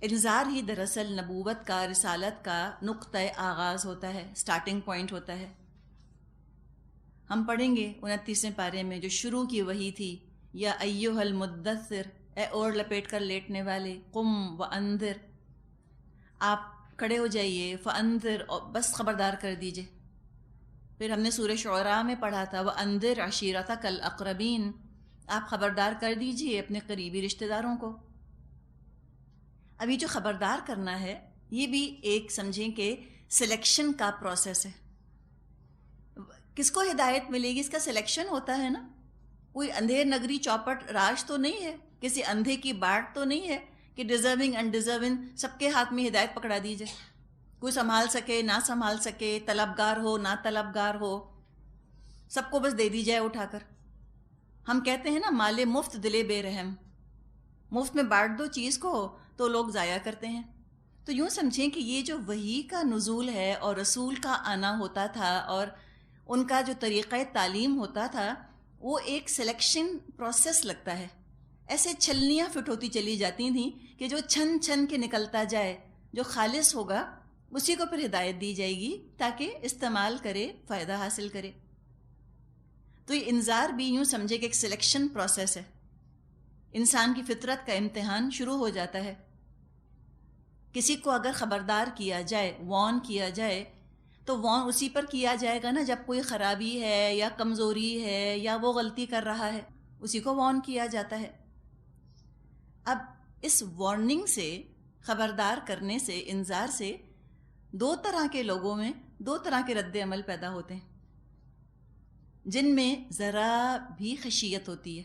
انذار ہی دراصل نبوت کا، رسالت کا نقطۂ آغاز ہوتا ہے، سٹارٹنگ پوائنٹ ہوتا ہے۔ ہم پڑھیں گے 29ویں پارے میں جو شروع کی وحی تھی، یا ایھا المدثر، اے اوڑھ لپیٹ کر لیٹنے والے، قم وانذر، آپ کھڑے ہو جائیے، فانذر، اور بس خبردار کر دیجئے۔ پھر ہم نے سورہ شعراء میں پڑھا تھا وانذر عشیرتک الاقربین، آپ خبردار کر دیجئے اپنے قریبی رشتہ داروں کو۔ ابھی جو خبردار کرنا ہے یہ بھی ایک سمجھیں کہ سلیکشن کا پروسیس ہے۔ کس کو ہدایت ملے گی، اس کا سلیکشن ہوتا ہے نا۔ کوئی اندھیر نگری چوپٹ راج تو نہیں ہے، کسی اندھے کی باٹ تو نہیں ہے کہ ڈیزرونگ ان ڈیزرونگ سب کے ہاتھ میں ہدایت پکڑا دی جائے، کوئی سنبھال سکے نہ سنبھال سکے، طلبگار ہو نہ طلبگار ہو، سب کو بس دے دی جائے اٹھا کر۔ ہم کہتے ہیں نا مال مفت دل بے رحم، مفت میں بانٹ دو چیز کو تو لوگ ضائع کرتے ہیں۔ تو یوں سمجھیں کہ یہ جو وحی کا نزول ہے اور رسول کا آنا ہوتا تھا اور ان کا جو طریقہ تعلیم ہوتا تھا، وہ ایک سلیکشن پروسیس لگتا ہے۔ ایسے چھلنیاں فٹ ہوتی چلی جاتی تھیں کہ جو چھن چھن کے نکلتا جائے، جو خالص ہوگا اسی کو پھر ہدایت دی جائے گی تاکہ استعمال کرے، فائدہ حاصل کرے۔ تو یہ انذار بھی یوں سمجھے کہ ایک سلیکشن پروسیس ہے۔ انسان کی فطرت کا امتحان شروع ہو جاتا ہے۔ کسی کو اگر خبردار کیا جائے، وارن کیا جائے، تو وارن اسی پر کیا جائے گا نا جب کوئی خرابی ہے یا کمزوری ہے یا وہ غلطی کر رہا ہے، اسی کو وارن کیا جاتا ہے۔ اب اس وارننگ سے، خبردار کرنے سے، انذار سے دو طرح کے لوگوں میں دو طرح کے رد عمل پیدا ہوتے ہیں۔ جن میں ذرا بھی خشیت ہوتی ہے،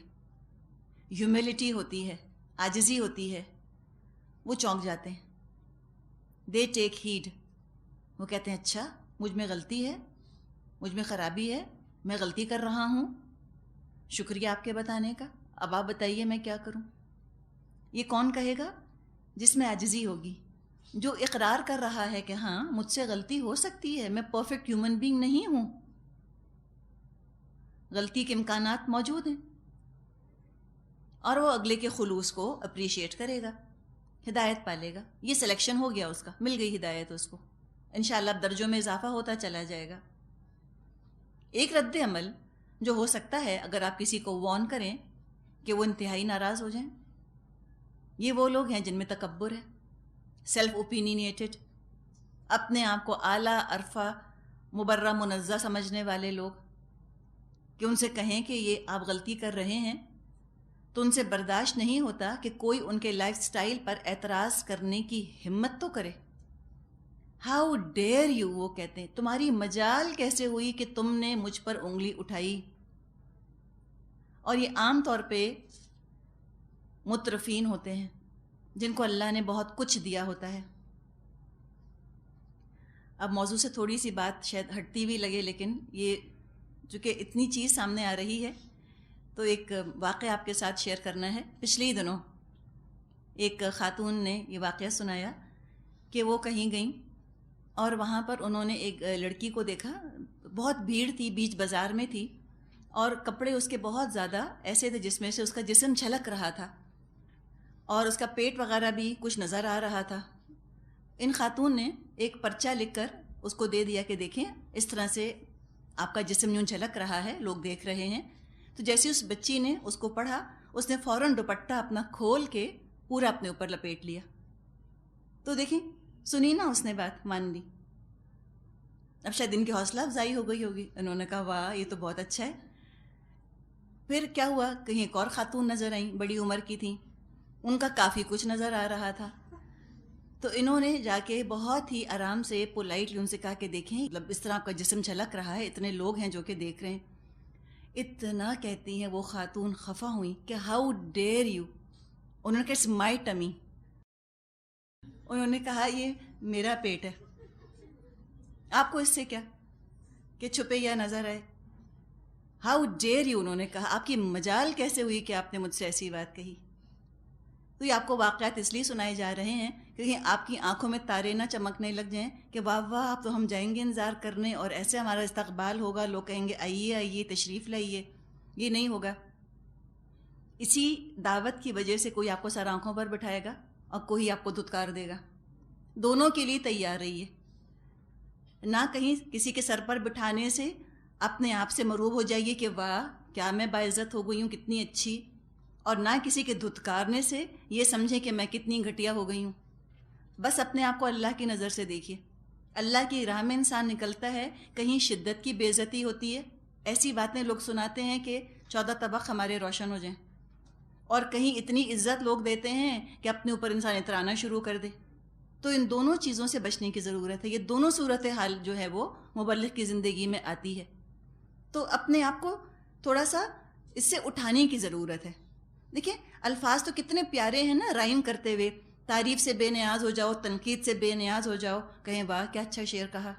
ہیوملٹی ہوتی ہے، عاجزی ہوتی ہے، وہ چونک جاتے ہیں۔ دے ٹیک ہیڈ، وہ کہتے ہیں اچھا مجھ میں غلطی ہے، مجھ میں خرابی ہے، میں غلطی کر رہا ہوں، شکریہ آپ کے بتانے کا، اب آپ بتائیے میں کیا کروں۔ یہ کون کہے گا؟ جس میں عاجزی ہوگی، جو اقرار کر رہا ہے کہ ہاں مجھ سے غلطی ہو سکتی ہے، میں پرفیکٹ ہیومن بینگ نہیں ہوں، غلطی کے امکانات موجود ہیں، اور وہ اگلے کے خلوص کو اپریشیٹ کرے گا، ہدایت پالے گا۔ یہ سلیکشن ہو گیا، اس کا مل گئی ہدایت اس کو، انشاءاللہ اب درجوں میں اضافہ ہوتا چلا جائے گا۔ ایک رد عمل جو ہو سکتا ہے اگر آپ کسی کو وارن کریں کہ وہ انتہائی ناراض ہو جائیں، یہ وہ لوگ ہیں جن میں تکبر ہے، سیلف اوپینینیٹڈ، اپنے آپ کو اعلیٰ عرفہ مبرہ منزہ سمجھنے والے لوگ، کہ ان سے کہیں کہ یہ آپ غلطی کر رہے ہیں تو ان سے برداشت نہیں ہوتا کہ کوئی ان کے لائف سٹائل پر اعتراض کرنے کی ہمت تو کرے۔ ہاؤ ڈیئر یو، وہ کہتے ہیں تمہاری مجال کیسے ہوئی کہ تم نے مجھ پر انگلی اٹھائی۔ اور یہ عام طور پہ مترفین ہوتے ہیں جن کو اللہ نے بہت کچھ دیا ہوتا ہے۔ اب موضوع سے تھوڑی سی بات شاید ہٹتی بھی لگے، لیکن یہ چونکہ اتنی چیز سامنے آ رہی ہے تو ایک واقعہ آپ کے ساتھ شیئر کرنا ہے۔ پچھلے دنوں ایک خاتون نے یہ واقعہ سنایا کہ وہ کہیں گئیں اور وہاں پر انہوں نے ایک لڑکی کو دیکھا، بہت بھیڑ تھی، بیچ بازار میں تھی، اور کپڑے اس کے بہت زیادہ ایسے تھے جس میں سے اس کا جسم جھلک رہا تھا اور اس کا پیٹ وغیرہ بھی کچھ نظر آ رہا تھا۔ ان خاتون نے ایک پرچہ لکھ کر اس کو دے دیا کہ دیکھیں اس طرح سے آپ کا جسم یوں جھلک رہا ہے، لوگ دیکھ رہے ہیں۔ تو جیسے اس بچی نے اس کو پڑھا، اس نے فوراً دوپٹہ اپنا کھول کے پورا اپنے اوپر لپیٹ لیا۔ تو دیکھیں سنی نا، اس نے بات مان لی۔ اب شاید ان کی حوصلہ افزائی ہو گئی ہوگی، انہوں نے کہا واہ یہ تو بہت اچھا ہے۔ پھر کیا ہوا، کہیں ایک اور خاتون نظر آئیں، بڑی عمر کی تھیں، ان کا کافی کچھ نظر آ رہا تھا۔ تو انہوں نے جا کے بہت ہی آرام سے پولائٹلی ان سے کہا کہ دیکھیں مطلب اس طرح آپ کا جسم جھلک رہا ہے، اتنے لوگ ہیں جو کہ دیکھ رہے ہیں۔ اتنا کہتی ہیں وہ خاتون خفا ہوئی کہ ہاؤ ڈیئر یو، انہوں نے کہا اٹس مائی ٹمی، انہوں نے کہا یہ میرا پیٹ ہے، آپ کو اس سے کیا کہ چھپے یا نظر آئے۔ ہاؤ ڈیئر یو، انہوں نے کہا آپ کی مجال کیسے ہوئی کہ آپ نے مجھ سے ایسی بات کہی۔ تو یہ آپ کو واقعات اس لیے سنائے جا رہے ہیں کہ آپ کی آنکھوں میں تارے نہ چمکنے لگ جائیں کہ واہ واہ اب تو ہم جائیں گے انتظار کرنے اور ایسے ہمارا استقبال ہوگا، لوگ کہیں گے آئیے آئیے تشریف لائیے۔ یہ نہیں ہوگا۔ اسی دعوت کی وجہ سے کوئی آپ کو سر آنکھوں پر بٹھائے گا اور کوئی آپ کو دھتکار دے گا. دونوں کے لیے تیار رہیے. نہ کہیں کسی کے سر پر بٹھانے سے اپنے آپ سے مروب ہو جائیے کہ واہ کیا میں باعزت ہو گئی ہوں، کتنی اچھی، اور نہ کسی کے دھتکارنے سے یہ سمجھیں کہ میں کتنی گھٹیا ہو گئی ہوں. بس اپنے آپ کو اللہ کی نظر سے دیکھیے. اللہ کی راہ میں انسان نکلتا ہے، کہیں شدت کی بے عزتی ہوتی ہے، ایسی باتیں لوگ سناتے ہیں کہ 14 طبق ہمارے روشن ہو جائیں، اور کہیں اتنی عزت لوگ دیتے ہیں کہ اپنے اوپر انسان اترانا شروع کر دے. تو ان دونوں چیزوں سے بچنے کی ضرورت ہے. یہ دونوں صورتحال جو ہے وہ مبلغ کی زندگی میں آتی ہے. تو اپنے آپ کو تھوڑا سا اس سے اٹھانے کی ضرورت ہے. دیکھیں الفاظ تو کتنے پیارے ہیں نا، رائم کرتے ہوئے. تعریف سے بے نیاز ہو جاؤ، تنقید سے بے نیاز ہو جاؤ. کہیں واہ کیا اچھا شعر کہا.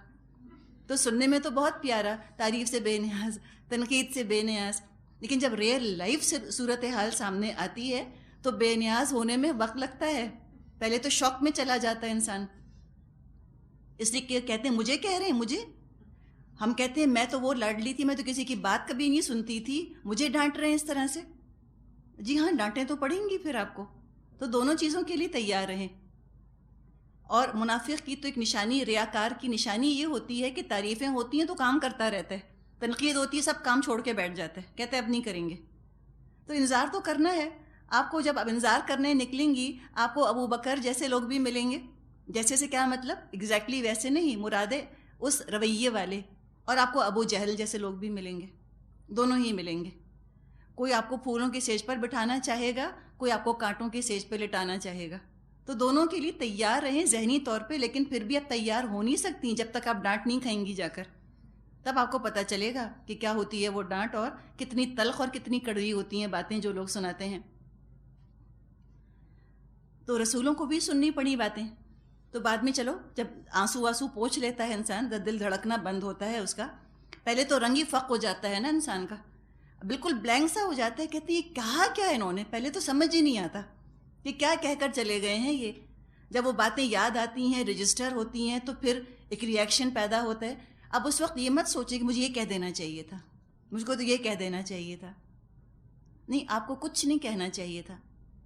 تو سننے میں تو بہت پیارا، تعریف سے بے نیاز، تنقید سے بے نیاز. لیکن جب ریئل لائف سے صورتحال سامنے آتی ہے تو بے نیاز ہونے میں وقت لگتا ہے. پہلے تو شوق میں چلا جاتا ہے انسان. اس لیے کہ کہتے ہیں مجھے کہہ رہے ہیں، مجھے. ہم کہتے ہیں میں تو وہ لاڈلی تھی، میں تو کسی کی بات کبھی نہیں سنتی تھی، مجھے ڈانٹ رہے ہیں اس طرح سے. جی ہاں، ڈانٹیں تو پڑیں گی پھر آپ کو. تو دونوں چیزوں کے لیے تیار رہیں. اور منافق کی تو ایک نشانی، ریاکار کی نشانی یہ ہوتی ہے کہ تعریفیں ہوتی ہیں تو کام کرتا رہتا ہے، تنقید ہوتی ہے سب کام چھوڑ کے بیٹھ جاتا ہے، کہتے ہیں اب نہیں کریں گے. تو انذار تو کرنا ہے آپ کو. جب اب انذار کرنے نکلیں گی آپ کو ابو بکر جیسے لوگ بھی ملیں گے. جیسے سے کیا مطلب؟ ایگزیکٹلی ویسے نہیں، مرادے اس رویے والے. اور آپ کو ابو جہل جیسے لوگ بھی ملیں گے. دونوں ہی ملیں گے. کوئی آپ کو پھولوں کی سیج پر بٹھانا چاہے گا، کوئی آپ کو کانٹوں کی سیج پہ لٹانا چاہے گا. تو دونوں کے لیے تیار رہیں ذہنی طور پہ. لیکن پھر بھی آپ تیار ہو نہیں سکتی جب تک آپ ڈانٹ نہیں کھائیں گی جا کر. تب آپ کو پتہ چلے گا کہ کیا ہوتی ہے وہ ڈانٹ، اور کتنی تلخ اور کتنی کڑوی ہوتی ہیں باتیں جو لوگ سناتے ہیں. تو رسولوں کو بھی سننی پڑی باتیں. تو بعد میں چلو جب آنسو پوچھ لیتا ہے انسان، دل دھڑکنا بند ہوتا ہے اس کا. پہلے تو رنگ ہی فق ہو جاتا ہے نا انسان کا، بالکل بلینک سا ہو جاتا ہے. کہتے ہیں کہا کیا انہوں نے، پہلے تو سمجھ ہی نہیں آتا کہ کیا کہہ کر چلے گئے ہیں یہ. جب وہ باتیں یاد آتی ہیں، رجسٹر ہوتی ہیں، تو پھر ایک ریئیکشن پیدا ہوتا ہے. اب اس وقت یہ مت سوچیں کہ مجھے یہ کہہ دینا چاہیے تھا، مجھ کو تو یہ کہہ دینا چاہیے تھا. نہیں، آپ کو کچھ نہیں کہنا چاہیے تھا.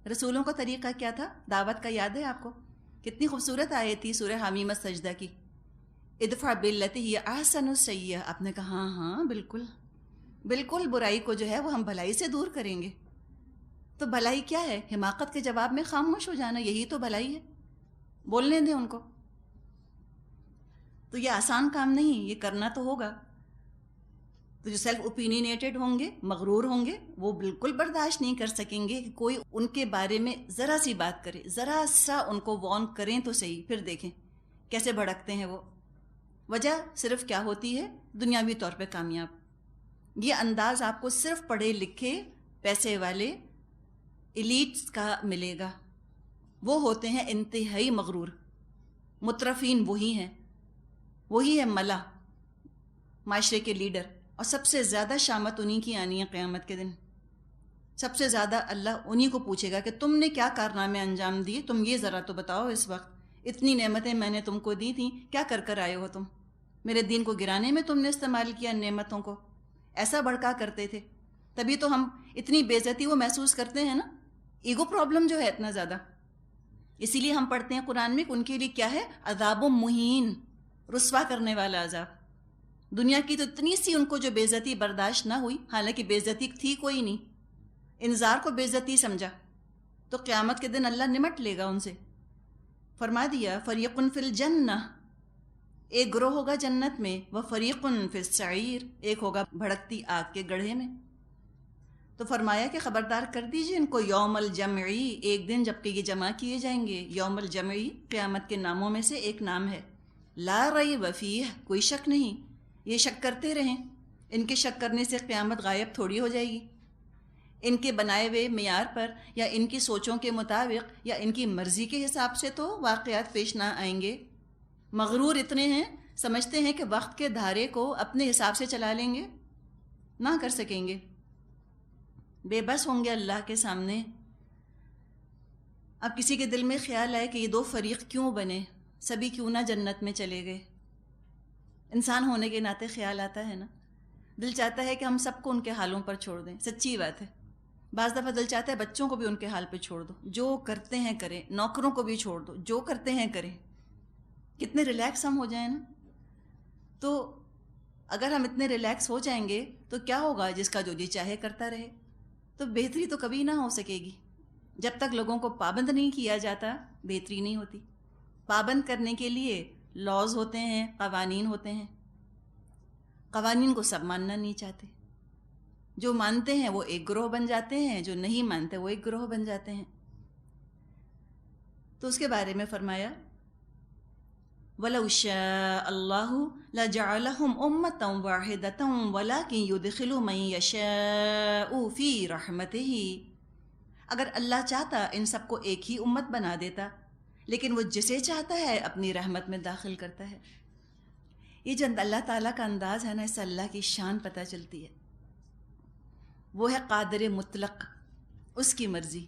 رسولوں کا طریقہ کیا تھا دعوت کا؟ یاد ہے آپ کو؟ کتنی خوبصورت آیت تھی سورہ حمیمہ سجدہ کی. ادفع باللتی ہی احسن السیئہ. آپ نے کہا ہاں بالکل بالکل، برائی کو جو ہے وہ ہم بھلائی سے دور کریں گے. تو بھلائی کیا ہے؟ حماقت کے جواب میں خاموش ہو جانا، یہی تو بھلائی ہے. بولنے دیں ان کو. تو یہ آسان کام نہیں، یہ کرنا تو ہوگا. تو جو سیلف اوپینینیٹڈ ہوں گے، مغرور ہوں گے، وہ بالکل برداشت نہیں کر سکیں گے کہ کوئی ان کے بارے میں ذرا سی بات کرے، ذرا سا ان کو وارن کریں تو صحیح. پھر دیکھیں کیسے بھڑکتے ہیں وہ. وجہ صرف کیا ہوتی ہے؟ دنیاوی طور پہ کامیاب. یہ انداز آپ کو صرف پڑھے لکھے پیسے والے ایلیٹس کا ملے گا. وہ ہوتے ہیں انتہائی مغرور. مترفین وہی ہیں، وہی ہے ملا، معاشرے کے لیڈر. اور سب سے زیادہ شامت انہی کی آنی ہے قیامت کے دن. سب سے زیادہ اللہ انہی کو پوچھے گا کہ تم نے کیا کارنامے انجام دیے، تم یہ ذرا تو بتاؤ. اس وقت اتنی نعمتیں میں نے تم کو دی تھیں، کیا کر کر آئے ہو تم؟ میرے دین کو گرانے میں تم نے استعمال کیا نعمتوں کو. ایسا بھڑکا کرتے تھے. تبھی تو ہم اتنی بے عزتی وہ محسوس کرتے ہیں نا. ایگو پرابلم جو ہے اتنا زیادہ. اسی لیے ہم پڑھتے ہیں قرآن میں کہ ان کے لیے کیا ہے؟ عذاب مہین، رسوا کرنے والا عذاب. دنیا کی تو اتنی سی ان کو جو بے عزتی برداشت نہ ہوئی، حالانکہ بے عزتی تھی کوئی نہیں، انذار کو بے عزتی سمجھا. تو قیامت کے دن اللہ نمٹ لے گا ان سے. فرما دیا فریقن فی الجنہ، ایک گروہ ہوگا جنت میں، وہ فریقن فی السعیر، ایک ہوگا بھڑکتی آگ کے گڑھے میں. تو فرمایا کہ خبردار کر دیجئے ان کو یوم الجمعی، ایک دن جب کہ یہ جمع کیے جائیں گے. یوم الجمعی قیامت کے ناموں میں سے ایک نام ہے. لا ریب فیہ، کوئی شک نہیں. یہ شک کرتے رہیں. ان کے شک کرنے سے قیامت غائب تھوڑی ہو جائے گی. ان کے بنائے ہوئے معیار پر یا ان کی سوچوں کے مطابق یا ان کی مرضی کے حساب سے تو واقعات پیش نہ آئیں گے. مغرور اتنے ہیں، سمجھتے ہیں کہ وقت کے دھارے کو اپنے حساب سے چلا لیں گے. نہ کر سکیں گے. بے بس ہوں گے اللہ کے سامنے. اب کسی کے دل میں خیال آئے کہ یہ دو فریق کیوں بنے، سبھی کیوں نہ جنت میں چلے گئے. انسان ہونے کے ناطے خیال آتا ہے نا. دل چاہتا ہے کہ ہم سب کو ان کے حالوں پر چھوڑ دیں. سچی بات ہے. بعض دفعہ دل چاہتا ہے بچوں کو بھی ان کے حال پہ چھوڑ دو، جو کرتے ہیں کریں، نوکروں کو بھی چھوڑ دو، جو کرتے ہیں کریں، کتنے ریلیکس ہم ہو جائیں نا. تو اگر ہم اتنے ریلیکس ہو جائیں گے تو کیا ہوگا؟ جس کا جو جی چاہے کرتا رہے. تو بہتری تو کبھی نہ ہو سکے گی جب تک لوگوں کو پابند نہیں کیا جاتا. بہتری نہیں ہوتی. پابند کرنے کے لیے لاز ہوتے ہیں، قوانین ہوتے ہیں. قوانین کو سب ماننا نہیں چاہتے. جو مانتے ہیں وہ ایک گروہ بن جاتے ہیں، جو نہیں مانتے وہ ایک گروہ بن جاتے ہیں. تو اس کے بارے میں فرمایا وَلَوْ شَاءَ اللَّهُ لَجَعَلَهُمْ أُمَّةً وَاحِدَةً وَلَكِنْ يُدْخِلُ مَنْ يَشَاءُ فِي رَحْمَتِهِ. اگر اللہ چاہتا ان سب کو ایک ہی امت بنا دیتا، لیکن وہ جسے چاہتا ہے اپنی رحمت میں داخل کرتا ہے. یہ جو اللہ تعالیٰ کا انداز ہے نا، اس سے اللہ کی شان پتہ چلتی ہے. وہ ہے قادر مطلق، اس کی مرضی.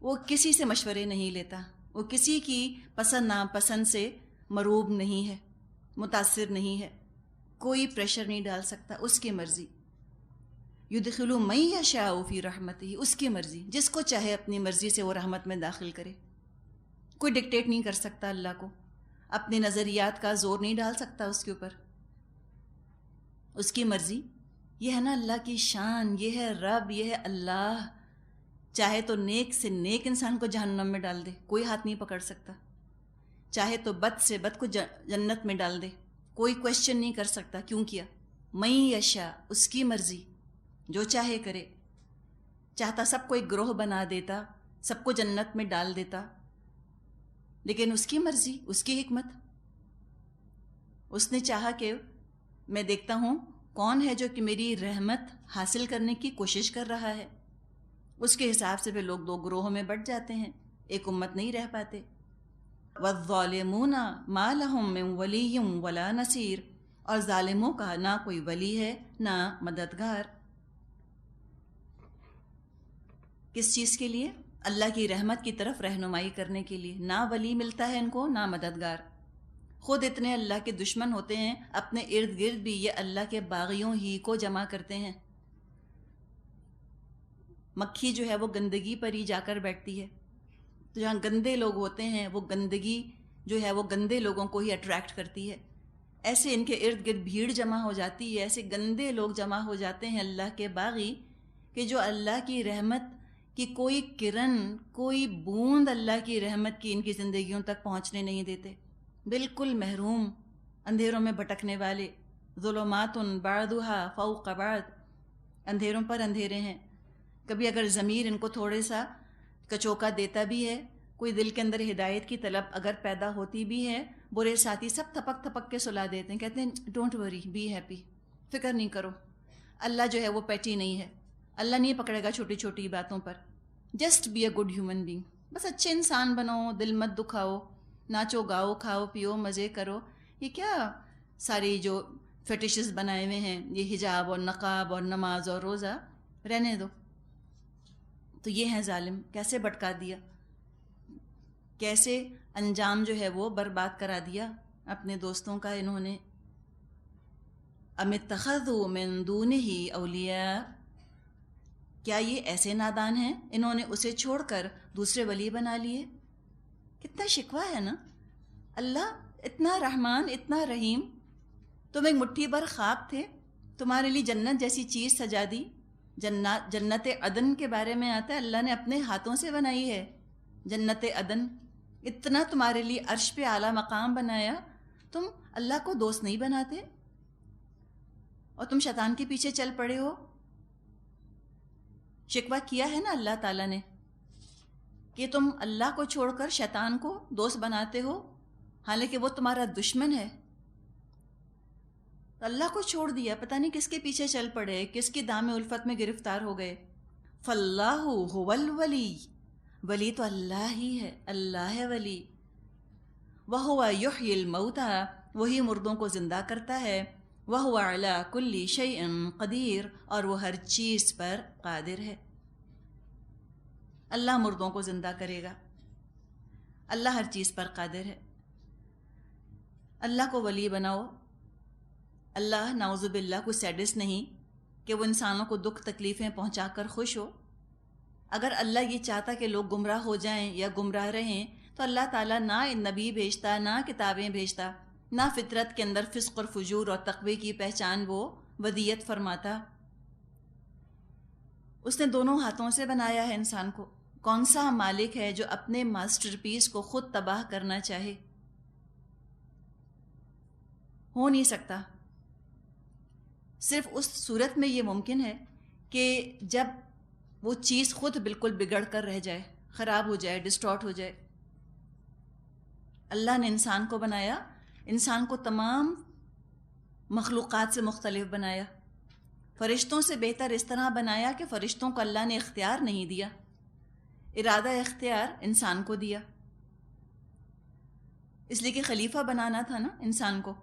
وہ کسی سے مشورے نہیں لیتا، وہ کسی کی پسند ناپسند سے مروب نہیں ہے، متاثر نہیں ہے، کوئی پریشر نہیں ڈال سکتا. اس کی مرضی. یدخل من یشاء فی رحمتہ، اس کی مرضی. جس کو چاہے اپنی مرضی سے وہ رحمت میں داخل کرے. کوئی ڈکٹیٹ نہیں کر سکتا اللہ کو، اپنے نظریات کا زور نہیں ڈال سکتا اس کے اوپر. اس کی مرضی. یہ ہے نا اللہ کی شان، یہ ہے رب، یہ ہے اللہ. چاہے تو نیک سے نیک انسان کو جہنم میں ڈال دے، کوئی ہاتھ نہیں پکڑ سکتا. چاہے تو بد سے بد کو جنت میں ڈال دے، کوئی کوشچن نہیں کر سکتا کیوں کیا. من یشاء، اس کی مرضی، جو چاہے کرے. چاہتا سب کو ایک گروہ بنا دیتا، سب کو جنت میں ڈال دیتا، لیکن اس کی مرضی، اس کی حکمت. اس نے چاہا کہ میں دیکھتا ہوں کون ہے جو کہ میری رحمت حاصل کرنے کی کوشش کر رہا ہے. اس کے حساب سے پھر لوگ دو گروہوں میں بٹ جاتے ہیں، ایک امت نہیں رہ پاتے. وَالظَّالِمُونَ مَا لَهُم مِّن وَلِيٍّ وَلَا نَصِيرٍ، اور ظالموں کا نہ کوئی ولی ہے نہ مددگار. کس چیز کے لیے؟ اللہ کی رحمت کی طرف رہنمائی کرنے کے لیے. نہ ولی ملتا ہے ان کو، نہ مددگار. خود اتنے اللہ کے دشمن ہوتے ہیں، اپنے ارد گرد بھی یہ اللہ کے باغیوں ہی کو جمع کرتے ہیں. مکھی جو ہے وہ گندگی پر ہی جا کر بیٹھتی ہے. تو جہاں گندے لوگ ہوتے ہیں وہ گندگی جو ہے وہ گندے لوگوں کو ہی اٹریکٹ کرتی ہے. ایسے ان کے ارد گرد بھیڑ جمع ہو جاتی ہے، ایسے گندے لوگ جمع ہو جاتے ہیں اللہ کے باغی، کہ جو اللہ کی رحمت کی کوئی کرن، کوئی بوند اللہ کی رحمت کی ان کی زندگیوں تک پہنچنے نہیں دیتے. بالکل محروم، اندھیروں میں بھٹکنے والے. ظلمات بعضها فوق بعض، اندھیروں پر اندھیرے ہیں. کبھی اگر ضمیر ان کو تھوڑے سا کچوکا دیتا بھی ہے، کوئی دل کے اندر ہدایت کی طلب اگر پیدا ہوتی بھی ہے، برے ساتھی سب تھپک تھپک کے سلا دیتے ہیں، کہتے ہیں ڈونٹ وری، بی ہیپی، فکر نہیں کرو. اللہ جو ہے وہ پیٹی نہیں ہے، اللہ نہیں پکڑے گا چھوٹی چھوٹی باتوں پر. Just be a good human being, بس اچھے انسان بنو، دل مت دکھاؤ، ناچو گاؤ، کھاؤ پیو، مزے کرو. یہ کیا ساری جو فیٹشز بنائے ہوئے ہیں، یہ حجاب اور نقاب اور نماز اور روزہ، رہنے دو. تو یہ ہیں ظالم. کیسے بھٹکا دیا، کیسے انجام جو ہے وہ برباد کرا دیا اپنے دوستوں کا انہوں نے. ام اتخذوا من دونہ اولیاء، کیا یہ ایسے نادان ہیں انہوں نے اسے چھوڑ کر دوسرے ولی بنا لیے. کتنا شکوہ ہے نا. اللہ اتنا رحمان، اتنا رحیم. تم ایک مٹھی بھر خواب تھے، تمہارے لیے جنت جیسی چیز سجا دی. جنت عدن کے بارے میں آتا ہے اللہ نے اپنے ہاتھوں سے بنائی ہے جنت عدن. اتنا تمہارے لیے عرش پہ اعلیٰ مقام بنایا، تم اللہ کو دوست نہیں بناتے اور تم شیطان کے پیچھے چل پڑے ہو. شکوہ کیا ہے نا اللہ تعالیٰ نے کہ تم اللہ کو چھوڑ کر شیطان کو دوست بناتے ہو، حالانکہ وہ تمہارا دشمن ہے. اللہ کو چھوڑ دیا، پتہ نہیں کس کے پیچھے چل پڑے، کس کی دام الفت میں گرفتار ہو گئے. فاللہ هو الولی، ولی تو اللہ ہی ہے، اللہ ہے ولی. وہو یحیی الموتى، وہی مردوں کو زندہ کرتا ہے. وہو علی کل شیء قدیر، اور وہ ہر چیز پر قادر ہے. اللہ مردوں کو زندہ کرے گا، اللہ ہر چیز پر قادر ہے. اللہ کو ولی بناؤ. اللہ نعوذ باللہ کو سیڈس نہیں کہ وہ انسانوں کو دکھ تکلیفیں پہنچا کر خوش ہو. اگر اللہ یہ چاہتا کہ لوگ گمراہ ہو جائیں یا گمراہ رہیں تو اللہ تعالیٰ نہ نبی بھیجتا، نہ کتابیں بھیجتا، نہ فطرت کے اندر فسق اور فجور اور تقوی کی پہچان وہ ودیت فرماتا۔ اس نے دونوں ہاتھوں سے بنایا ہے انسان کو۔ کون سا مالک ہے جو اپنے ماسٹر پیس کو خود تباہ کرنا چاہے؟ ہو نہیں سکتا۔ صرف اس صورت میں یہ ممکن ہے کہ جب وہ چیز خود بالکل بگڑ کر رہ جائے، خراب ہو جائے، ڈسٹارٹ ہو جائے۔ اللہ نے انسان کو بنایا، انسان کو تمام مخلوقات سے مختلف بنایا۔ فرشتوں سے بہتر اس طرح بنایا کہ فرشتوں کو اللہ نے اختیار نہیں دیا، ارادہ اختیار انسان کو دیا، اس لیے کہ خلیفہ بنانا تھا نا انسان کو۔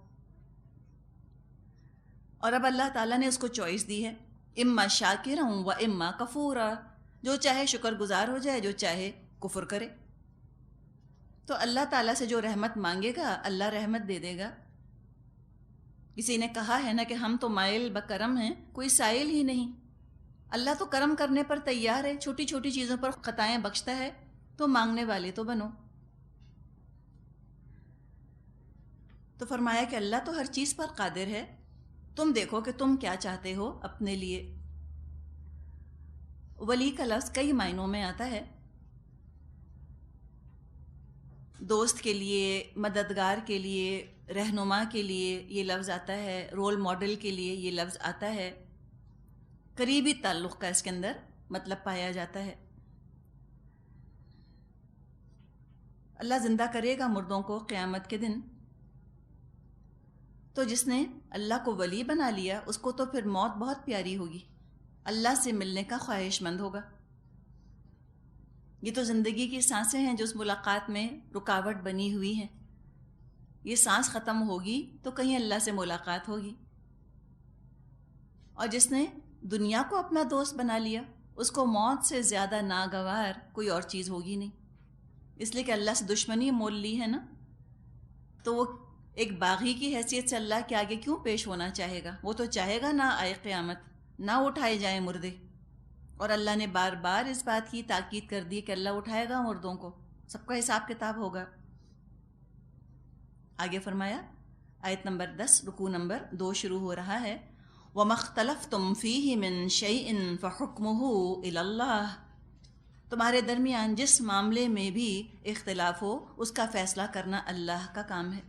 اور اب اللہ تعالیٰ نے اس کو چوائس دی ہے، اما شاکرا و اما کفورا، جو چاہے شکر گزار ہو جائے، جو چاہے کفر کرے۔ تو اللہ تعالیٰ سے جو رحمت مانگے گا اللہ رحمت دے دے گا۔ کسی نے کہا ہے نا کہ ہم تو مائل بکرم ہیں، کوئی سائل ہی نہیں۔ اللہ تو کرم کرنے پر تیار ہے، چھوٹی چھوٹی چیزوں پر خطائیں بخشتا ہے، تو مانگنے والے تو بنو۔ تو فرمایا کہ اللہ تو ہر چیز پر قادر ہے، تم دیکھو کہ تم کیا چاہتے ہو اپنے لیے۔ ولی کا لفظ کئی معنوں میں آتا ہے، دوست کے لیے، مددگار کے لیے، رہنما کے لیے یہ لفظ آتا ہے، رول ماڈل کے لیے یہ لفظ آتا ہے، قریبی تعلق کا اس کے اندر مطلب پایا جاتا ہے۔ اللہ زندہ کرے گا مردوں کو قیامت کے دن، تو جس نے اللہ کو ولی بنا لیا اس کو تو پھر موت بہت پیاری ہوگی، اللہ سے ملنے کا خواہش مند ہوگا۔ یہ تو زندگی کی سانسیں ہیں جو اس ملاقات میں رکاوٹ بنی ہوئی ہیں، یہ سانس ختم ہوگی تو کہیں اللہ سے ملاقات ہوگی۔ اور جس نے دنیا کو اپنا دوست بنا لیا اس کو موت سے زیادہ ناگوار کوئی اور چیز ہوگی نہیں، اس لیے کہ اللہ سے دشمنی مول لی ہے نا، تو وہ ایک باغی کی حیثیت سے اللہ کے آگے کیوں پیش ہونا چاہے گا؟ وہ تو چاہے گا نہ آئے قیامت، نہ اٹھائے جائیں مردے۔ اور اللہ نے بار بار اس بات کی تاکید کر دی کہ اللہ اٹھائے گا مردوں کو، سب کا حساب کتاب ہوگا۔ آگے فرمایا آیت نمبر 10 رکوع نمبر 2 شروع ہو رہا ہے، وَمَا اخْتَلَفْتُمْ فِيهِ مِنْ شَيْءٍ فَحُكْمُهُ إِلَى اللَّهِ، تمہارے درمیان جس معاملے میں بھی اختلاف ہو اس کا فیصلہ کرنا اللہ کا کام ہے۔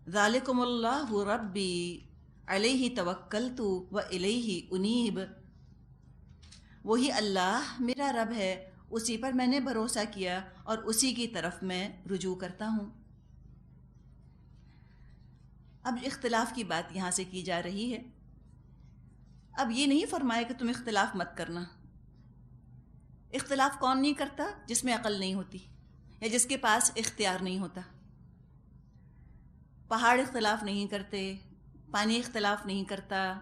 ذَلِكُمُ اللَّهُ رَبِّي عَلَيْهِ تَوَكَّلْتُ وَإِلَيْهِ أُنِيبُ، وہی اللہ میرا رب ہے، اسی پر میں نے بھروسہ کیا اور اسی کی طرف میں رجوع کرتا ہوں۔ اب اختلاف کی بات یہاں سے کی جا رہی ہے۔ اب یہ نہیں فرمایا کہ تم اختلاف مت کرنا۔ اختلاف کون نہیں کرتا؟ جس میں عقل نہیں ہوتی یا جس کے پاس اختیار نہیں ہوتا۔ پہاڑ اختلاف نہیں کرتے، پانی اختلاف نہیں کرتا،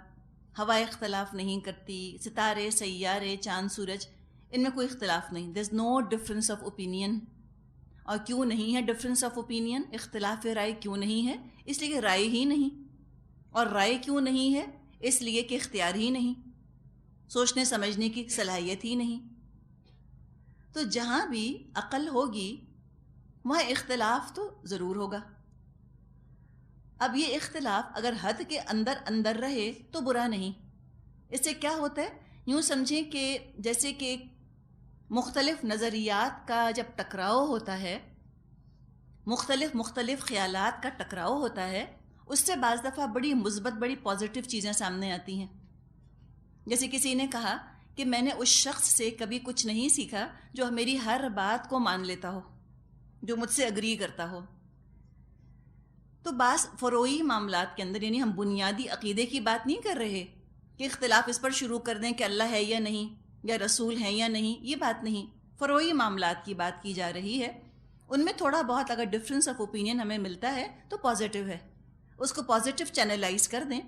ہوا اختلاف نہیں کرتی، ستارے، سیارے، چاند، سورج، ان میں کوئی اختلاف نہیں۔ دیر از نو ڈفرینس آف اوپینین۔ اور کیوں نہیں ہے ڈفرینس آف اوپینین، اختلاف رائے کیوں نہیں ہے؟ اس لیے کہ رائے ہی نہیں۔ اور رائے کیوں نہیں ہے؟ اس لیے کہ اختیار ہی نہیں، سوچنے سمجھنے کی صلاحیت ہی نہیں۔ تو جہاں بھی عقل ہوگی وہاں اختلاف تو ضرور ہوگا۔ اب یہ اختلاف اگر حد کے اندر اندر رہے تو برا نہیں۔ اس سے کیا ہوتا ہے؟ یوں سمجھیں کہ جیسے کہ مختلف نظریات کا جب ٹکراؤ ہوتا ہے، مختلف خیالات کا ٹکراؤ ہوتا ہے، اس سے بعض دفعہ بڑی مثبت، بڑی پازیٹیو چیزیں سامنے آتی ہیں۔ جیسے کسی نے کہا کہ میں نے اس شخص سے کبھی کچھ نہیں سیکھا جو میری ہر بات کو مان لیتا ہو، جو مجھ سے اگری کرتا ہو۔ تو بعض فروعی معاملات کے اندر، یعنی ہم بنیادی عقیدے کی بات نہیں کر رہے کہ اختلاف اس پر شروع کر دیں کہ اللہ ہے یا نہیں، یا رسول ہیں یا نہیں، یہ بات نہیں، فروعی معاملات کی بات کی جا رہی ہے۔ ان میں تھوڑا بہت اگر ڈفرینس آف اوپینین ہمیں ملتا ہے تو پازیٹیو ہے، اس کو پازیٹیو چینلائز کر دیں،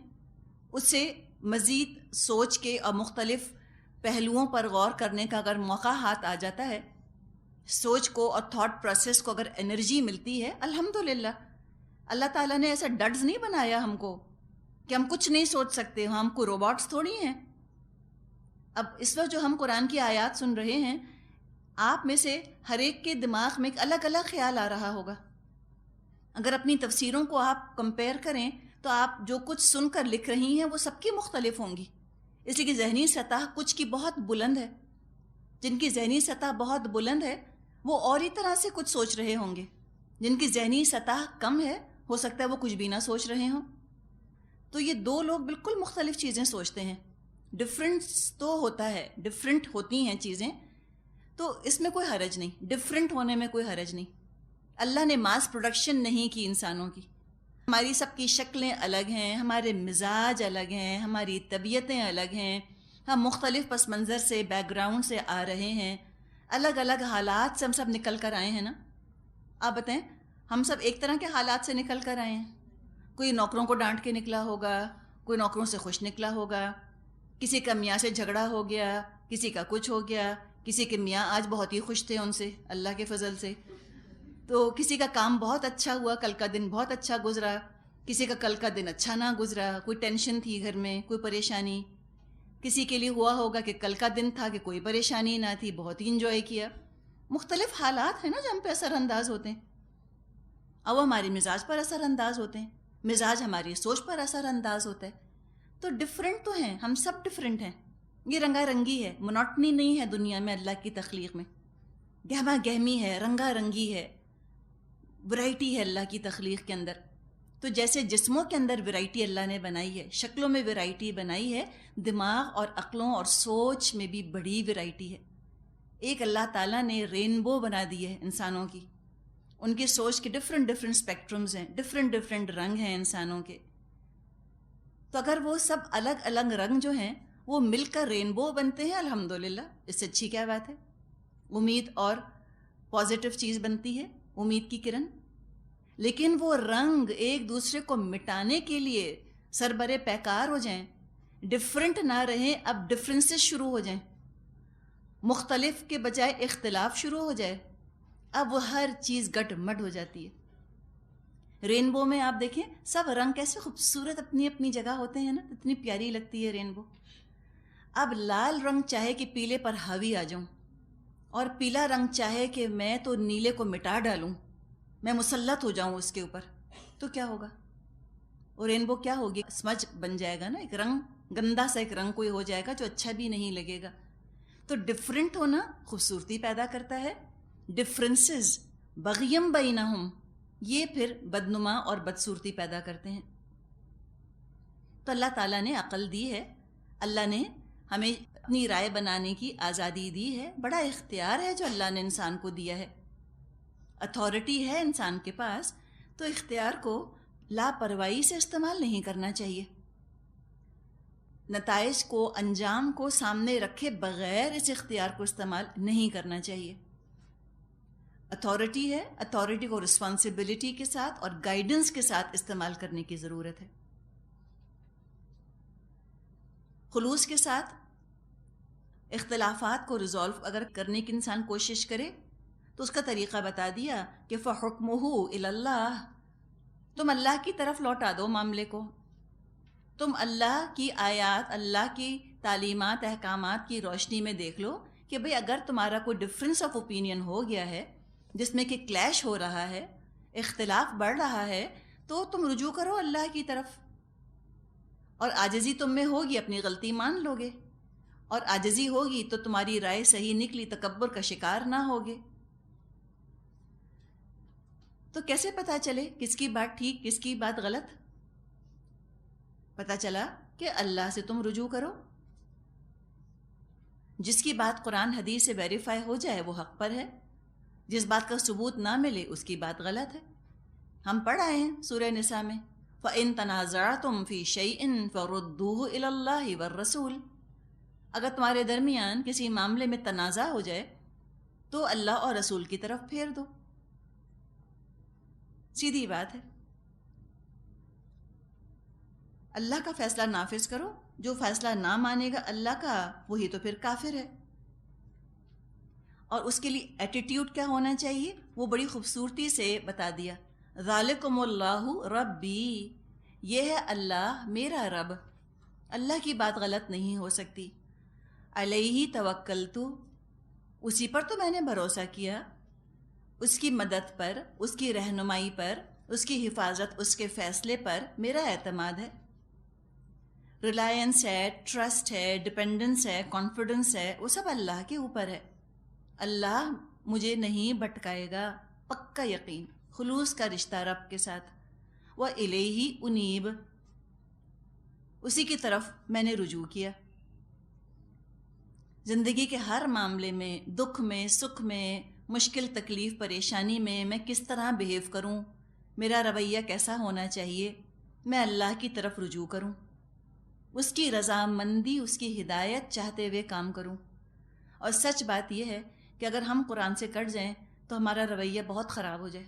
اس سے مزید سوچ کے اور مختلف پہلوؤں پر غور کرنے کا اگر موقع ہاتھ آ جاتا ہے، سوچ کو اور تھاٹ پروسیس کو اگر انرجی ملتی ہے، الحمدللہ۔ اللہ تعالیٰ نے ایسا ڈڈز نہیں بنایا ہم کو کہ ہم کچھ نہیں سوچ سکتے، ہم کو روبوٹس تھوڑی ہیں۔ اب اس وقت جو ہم قرآن کی آیات سن رہے ہیں، آپ میں سے ہر ایک کے دماغ میں ایک الگ الگ خیال آ رہا ہوگا. اگر اپنی تفسیروں کو آپ کمپیئر کریں تو آپ جو کچھ سن کر لکھ رہی ہیں وہ سب کی مختلف ہوں گی، اس لیے کہ ذہنی سطح کچھ کی بہت بلند ہے. جن کی ذہنی سطح بہت بلند ہے وہ اور ہی طرح سے کچھ سوچ رہے ہوں گے. جن کی ذہنی سطح کم ہے ہو سکتا ہے وہ کچھ بھی نہ سوچ رہے ہوں. تو یہ دو لوگ بالکل مختلف چیزیں سوچتے ہیں. ڈفرینس تو ہوتا ہے، ڈفرینٹ ہوتی ہیں چیزیں، تو اس میں کوئی حرج نہیں، ڈفرینٹ ہونے میں کوئی حرج نہیں. اللہ نے ماس پروڈکشن نہیں کی انسانوں کی. ہماری سب کی شکلیں الگ ہیں، ہمارے مزاج الگ ہیں، ہماری طبیعتیں الگ ہیں، ہم مختلف پس منظر سے، بیک گراؤنڈ سے آ رہے ہیں، الگ الگ حالات سے ہم سب نکل کر آئے ہیں نا. آپ بتائیں، ہم سب ایک طرح کے حالات سے نکل کر آئے ہیں. کوئی نوکروں کو ڈانٹ کے نکلا ہوگا، کوئی نوکروں سے خوش نکلا ہوگا، کسی کا میاں سے جھگڑا ہو گیا، کسی کا کچھ ہو گیا، کسی کے میاں آج بہت ہی خوش تھے ان سے اللہ کے فضل سے، تو کسی کا کام بہت اچھا ہوا، کل کا دن بہت اچھا گزرا، کسی کا کل کا دن اچھا نہ گزرا، کوئی ٹینشن تھی گھر میں، کوئی پریشانی. کسی کے لیے ہوا ہوگا کہ کل کا دن تھا کہ کوئی پریشانی نہ تھی، بہت ہی انجوائے کیا. مختلف حالات ہیں نا جو ہم پہ اثر انداز ہوتے ہیں، اور وہ ہمارے مزاج پر اثر انداز ہوتے ہیں، مزاج ہماری سوچ پر اثر انداز ہوتا ہے. تو ڈفرینٹ تو ہیں، ہم سب ڈفرینٹ ہیں. یہ رنگا رنگی ہے، منوٹنی نہیں ہے دنیا میں. اللہ کی تخلیق میں گہما گہمی ہے، رنگا رنگی ہے، ورائٹی ہے اللہ کی تخلیق کے اندر. تو جیسے جسموں کے اندر ورائٹی اللہ نے بنائی ہے، شکلوں میں ورائٹی بنائی ہے، دماغ اور عقلوں اور سوچ میں بھی بڑی ورائٹی ہے. ایک اللہ تعالیٰ نے رینبو بنا دی ہے انسانوں کی. ان کی سوچ کے ڈفرینٹ اسپیکٹرمز ہیں، ڈفرینٹ رنگ ہیں انسانوں کے. تو اگر وہ سب الگ الگ رنگ جو ہیں وہ مل کر رینبو بنتے ہیں، الحمدللہ، اس سے اچھی کیا بات ہے. امید اور پازیٹیو چیز بنتی ہے، امید کی کرن. لیکن وہ رنگ ایک دوسرے کو مٹانے کے لیے سربرے پیکار ہو جائیں، ڈفرینٹ نہ رہیں، اب ڈفرینسز شروع ہو جائیں، مختلف کے بجائے اختلاف شروع ہو جائے، اب وہ ہر چیز گٹ مٹ ہو جاتی ہے. رینبو میں آپ دیکھیں سب رنگ کیسے خوبصورت اپنی اپنی جگہ ہوتے ہیں نا، اتنی پیاری لگتی ہے رینبو. اب لال رنگ چاہے کہ پیلے پر حاوی آ جاؤں، اور پیلا رنگ چاہے کہ میں تو نیلے کو مٹا ڈالوں، میں مسلط ہو جاؤں اس کے اوپر، تو کیا ہوگا؟ اور رینبو کیا ہوگی؟ سمجھ بن جائے گا نا، ایک رنگ گندا سا ایک رنگ کوئی ہو جائے گا جو اچھا بھی نہیں لگے گا. تو ڈفرینٹ ہونا خوبصورتی پیدا کرتا ہے. ڈفرینسز بغیم بینہم، یہ پھر بدنما اور بدصورتی پیدا کرتے ہیں. تو اللہ تعالیٰ نے عقل دی ہے، اللہ نے ہمیں اپنی رائے بنانے کی آزادی دی ہے. بڑا اختیار ہے جو اللہ نے انسان کو دیا ہے، اتھارٹی ہے انسان کے پاس. تو اختیار کو لاپرواہی سے استعمال نہیں کرنا چاہیے، نتائج کو، انجام کو سامنے رکھے بغیر اس اختیار کو استعمال نہیں کرنا چاہیے. اتھارٹی ہے، اتھارٹی کو رسپانسبلٹی کے ساتھ اور گائیڈنس کے ساتھ استعمال کرنے کی ضرورت ہے. خلوص کے ساتھ اختلافات کو ریزالو اگر کرنے کی انسان کوشش کرے تو اس کا طریقہ بتا دیا کہ فَحُکْمُهُ إِلَى اللَّهِ، تم اللہ کی طرف لوٹا دو معاملے کو. تم اللہ کی آیات، اللہ کی تعلیمات، احکامات کی روشنی میں دیکھ لو کہ بھئی اگر تمہارا کوئی ڈفرینس آف اوپینین ہو گیا ہے جس میں کہ کلیش ہو رہا ہے، اختلاف بڑھ رہا ہے، تو تم رجوع کرو اللہ کی طرف. اور عاجزی تم میں ہوگی، اپنی غلطی مان لو گے، اور عاجزی ہوگی تو تمہاری رائے صحیح نکلی، تکبر کا شکار نہ ہوگے. تو کیسے پتہ چلے کس کی بات ٹھیک کس کی بات غلط؟ پتہ چلا کہ اللہ سے تم رجوع کرو. جس کی بات قرآن حدیث سے ویریفائی ہو جائے وہ حق پر ہے، جس بات کا ثبوت نہ ملے اس کی بات غلط ہے. ہم پڑھ آئے ہیں سورہ نساء میں فَإِن تَنَازَعْتُمْ فِي شَيْءٍ فَرُدُّوهُ إِلَى اللَّهِ وَالرَّسُولِ. اگر تمہارے درمیان کسی معاملے میں تنازع ہو جائے تو اللہ اور رسول کی طرف پھیر دو. سیدھی بات ہے. اللہ کا فیصلہ نافذ کرو، جو فیصلہ نہ مانے گا اللہ کا وہی تو پھر کافر ہے. اور اس کے لیے ایٹیٹیوڈ کیا ہونا چاہیے وہ بڑی خوبصورتی سے بتا دیا. ذالکم اللہ ربی، یہ ہے اللہ میرا رب. اللہ کی بات غلط نہیں ہو سکتی. علیہ توکلت، اسی پر تو میں نے بھروسہ کیا، اس کی مدد پر، اس کی رہنمائی پر، اس کی حفاظت، اس کے فیصلے پر میرا اعتماد ہے۔ ریلائنس ہے، ٹرسٹ ہے، ڈپینڈنس ہے، کانفیڈنس ہے، وہ سب اللہ کے اوپر ہے۔ اللہ مجھے نہیں بھٹکائے گا، پکا یقین، خلوص کا رشتہ رب کے ساتھ۔ وَإِلَيْهِ أُنِيبُ، اسی کی طرف میں نے رجوع کیا۔ زندگی کے ہر معاملے میں، دکھ میں، سکھ میں، مشکل تکلیف پریشانی میں کس طرح بیہیو کروں، میرا رویہ کیسا ہونا چاہیے، میں اللہ کی طرف رجوع کروں، اس کی رضامندی، اس کی ہدایت چاہتے ہوئے کام کروں۔ اور سچ بات یہ ہے کہ اگر ہم قرآن سے کٹ جائیں تو ہمارا رویہ بہت خراب ہو جائے۔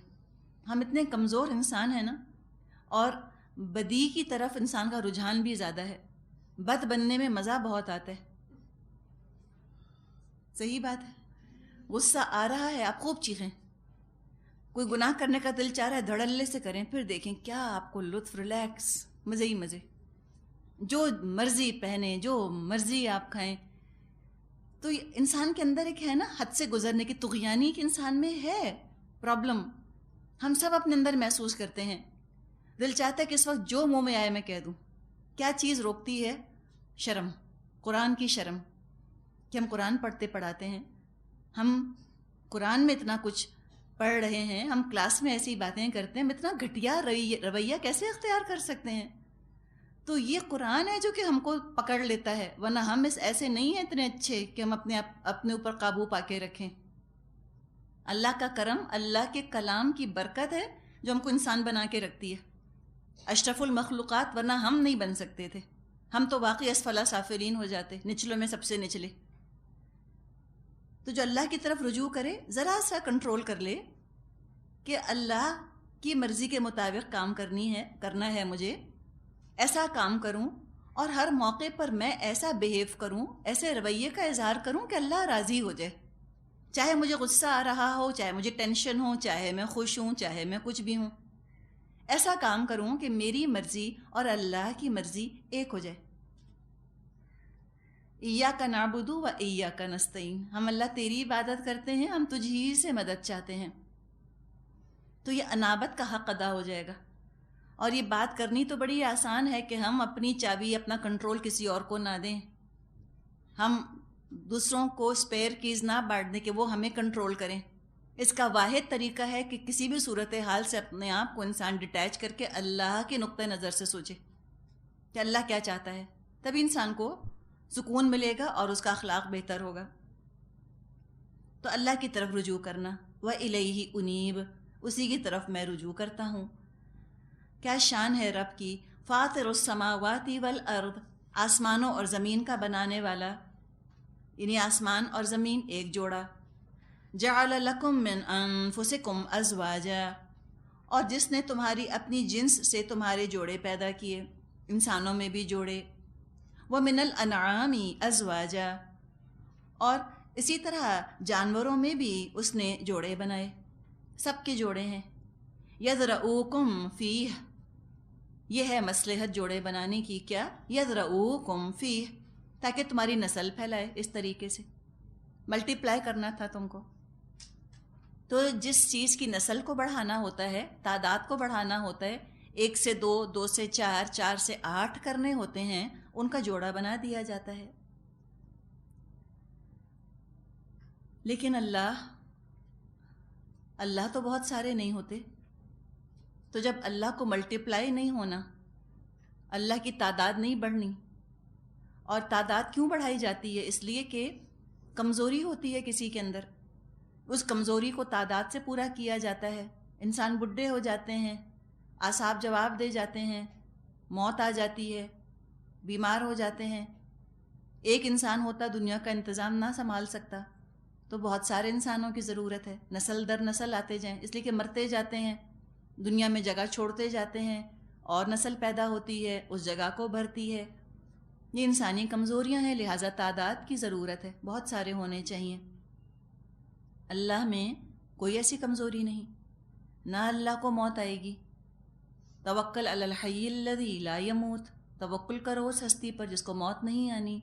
ہم اتنے کمزور انسان ہیں نا، اور بدی کی طرف انسان کا رجحان بھی زیادہ ہے، بد بننے میں مزہ بہت آتا ہے۔ صحیح بات ہے، غصہ آ رہا ہے آپ خوب چیخیں، کوئی گناہ کرنے کا دل چاہ رہا ہے دھڑلے سے کریں، پھر دیکھیں کیا آپ کو لطف، ریلیکس، مزے ہی مزے، جو مرضی پہنیں، جو مرضی آپ کھائیں۔ تو انسان کے اندر ایک ہے نا حد سے گزرنے کی، طغیانی کی انسان میں ہے پرابلم، ہم سب اپنے اندر محسوس کرتے ہیں۔ دل چاہتا ہے کہ اس وقت جو منہ میں آئے میں کہہ دوں۔ کیا چیز روکتی ہے؟ شرم، قرآن کی شرم، کہ ہم قرآن پڑھتے پڑھاتے ہیں، ہم قرآن میں اتنا کچھ پڑھ رہے ہیں، ہم کلاس میں ایسی باتیں کرتے ہیں، ہم اتنا گھٹیا رویہ کیسے اختیار کر سکتے ہیں؟ تو یہ قرآن ہے جو کہ ہم کو پکڑ لیتا ہے، ورنہ ہم ایسے نہیں ہیں اتنے اچھے کہ ہم اپنے اوپر قابو پا کے رکھیں۔ اللہ کا کرم، اللہ کے کلام کی برکت ہے جو ہم کو انسان بنا کے رکھتی ہے، اشرف المخلوقات، ورنہ ہم نہیں بن سکتے تھے، ہم تو واقعی اسفل سافلین ہو جاتے، نچلوں میں سب سے نچلے۔ تو جو اللہ کی طرف رجوع کرے، ذرا سا کنٹرول کر لے کہ اللہ کی مرضی کے مطابق کام کرنا ہے مجھے، ایسا کام کروں، اور ہر موقع پر میں ایسا بیہیو کروں، ایسے رویے کا اظہار کروں کہ اللہ راضی ہو جائے، چاہے مجھے غصہ آ رہا ہو، چاہے مجھے ٹینشن ہو، چاہے میں خوش ہوں، چاہے میں کچھ بھی ہوں، ایسا کام کروں کہ میری مرضی اور اللہ کی مرضی ایک ہو جائے۔ ایاک نعبد و ایاک نستعین، ہم اللہ تیری عبادت کرتے ہیں، ہم تجھ ہی سے مدد چاہتے ہیں۔ تو یہ انابت کا حق ادا ہو جائے گا۔ اور یہ بات کرنی تو بڑی آسان ہے کہ ہم اپنی چابی، اپنا کنٹرول کسی اور کو نہ دیں، ہم دوسروں کو اسپیئر کیز نہ بانٹ دیں کہ وہ ہمیں کنٹرول کریں۔ اس کا واحد طریقہ ہے کہ کسی بھی صورتحال سے اپنے آپ کو انسان ڈیٹیچ کر کے اللہ کے نقطہ نظر سے سوچے کہ اللہ کیا چاہتا ہے، تبھی انسان کو سکون ملے گا اور اس کا اخلاق بہتر ہوگا۔ تو اللہ کی طرف رجوع کرنا، وَإِلَيْهِ أُنِيبُ، اسی کی طرف میں رجوع کرتا ہوں۔ کیا شان ہے رب کی، فاطر السماوات والارض، آسمانوں اور زمین کا بنانے والا، یعنی آسمان اور زمین ایک جوڑا، جعل لکم من انفسکم ازواجا، اور جس نے تمہاری اپنی جنس سے تمہارے جوڑے پیدا کیے، انسانوں میں بھی جوڑے، ومن الانعام ازواجا، اور اسی طرح جانوروں میں بھی اس نے جوڑے بنائے، سب کے جوڑے ہیں۔ یذرؤکم فیہ، یہ ہے مصلحت جوڑے بنانے کی، کیا؟ یذرؤکم فیہ، تاکہ تمہاری نسل پھیلائے، اس طریقے سے ملٹی پلائی کرنا تھا تم کو۔ تو جس چیز کی نسل کو بڑھانا ہوتا ہے، تعداد کو بڑھانا ہوتا ہے، 1 سے 2، 2 سے 4، 4 سے 8 کرنے ہوتے ہیں، ان کا جوڑا بنا دیا جاتا ہے۔ لیکن اللہ تو بہت سارے نہیں ہوتے، تو جب اللہ کو ملٹی پلائی نہیں ہونا، اللہ کی تعداد نہیں بڑھنی، اور تعداد کیوں بڑھائی جاتی ہے؟ اس لیے کہ کمزوری ہوتی ہے کسی کے اندر، اس کمزوری کو تعداد سے پورا کیا جاتا ہے۔ انسان بڈھے ہو جاتے ہیں، اعصاب جواب دے جاتے ہیں، موت آ جاتی ہے، بیمار ہو جاتے ہیں، ایک انسان ہوتا دنیا کا انتظام نہ سنبھال سکتا، تو بہت سارے انسانوں کی ضرورت ہے، نسل در نسل آتے جائیں، اس لیے کہ مرتے جاتے ہیں، دنیا میں جگہ چھوڑتے جاتے ہیں، اور نسل پیدا ہوتی ہے، اس جگہ کو بھرتی ہے۔ یہ انسانی کمزوریاں ہیں، لہٰذا تعداد کی ضرورت ہے، بہت سارے ہونے چاہیے۔ اللہ میں کوئی ایسی کمزوری نہیں، نہ اللہ کو موت آئے گی۔ توکل علی الحی الذی لا یموت، توکل کرو اس ہستی پر جس کو موت نہیں آنی۔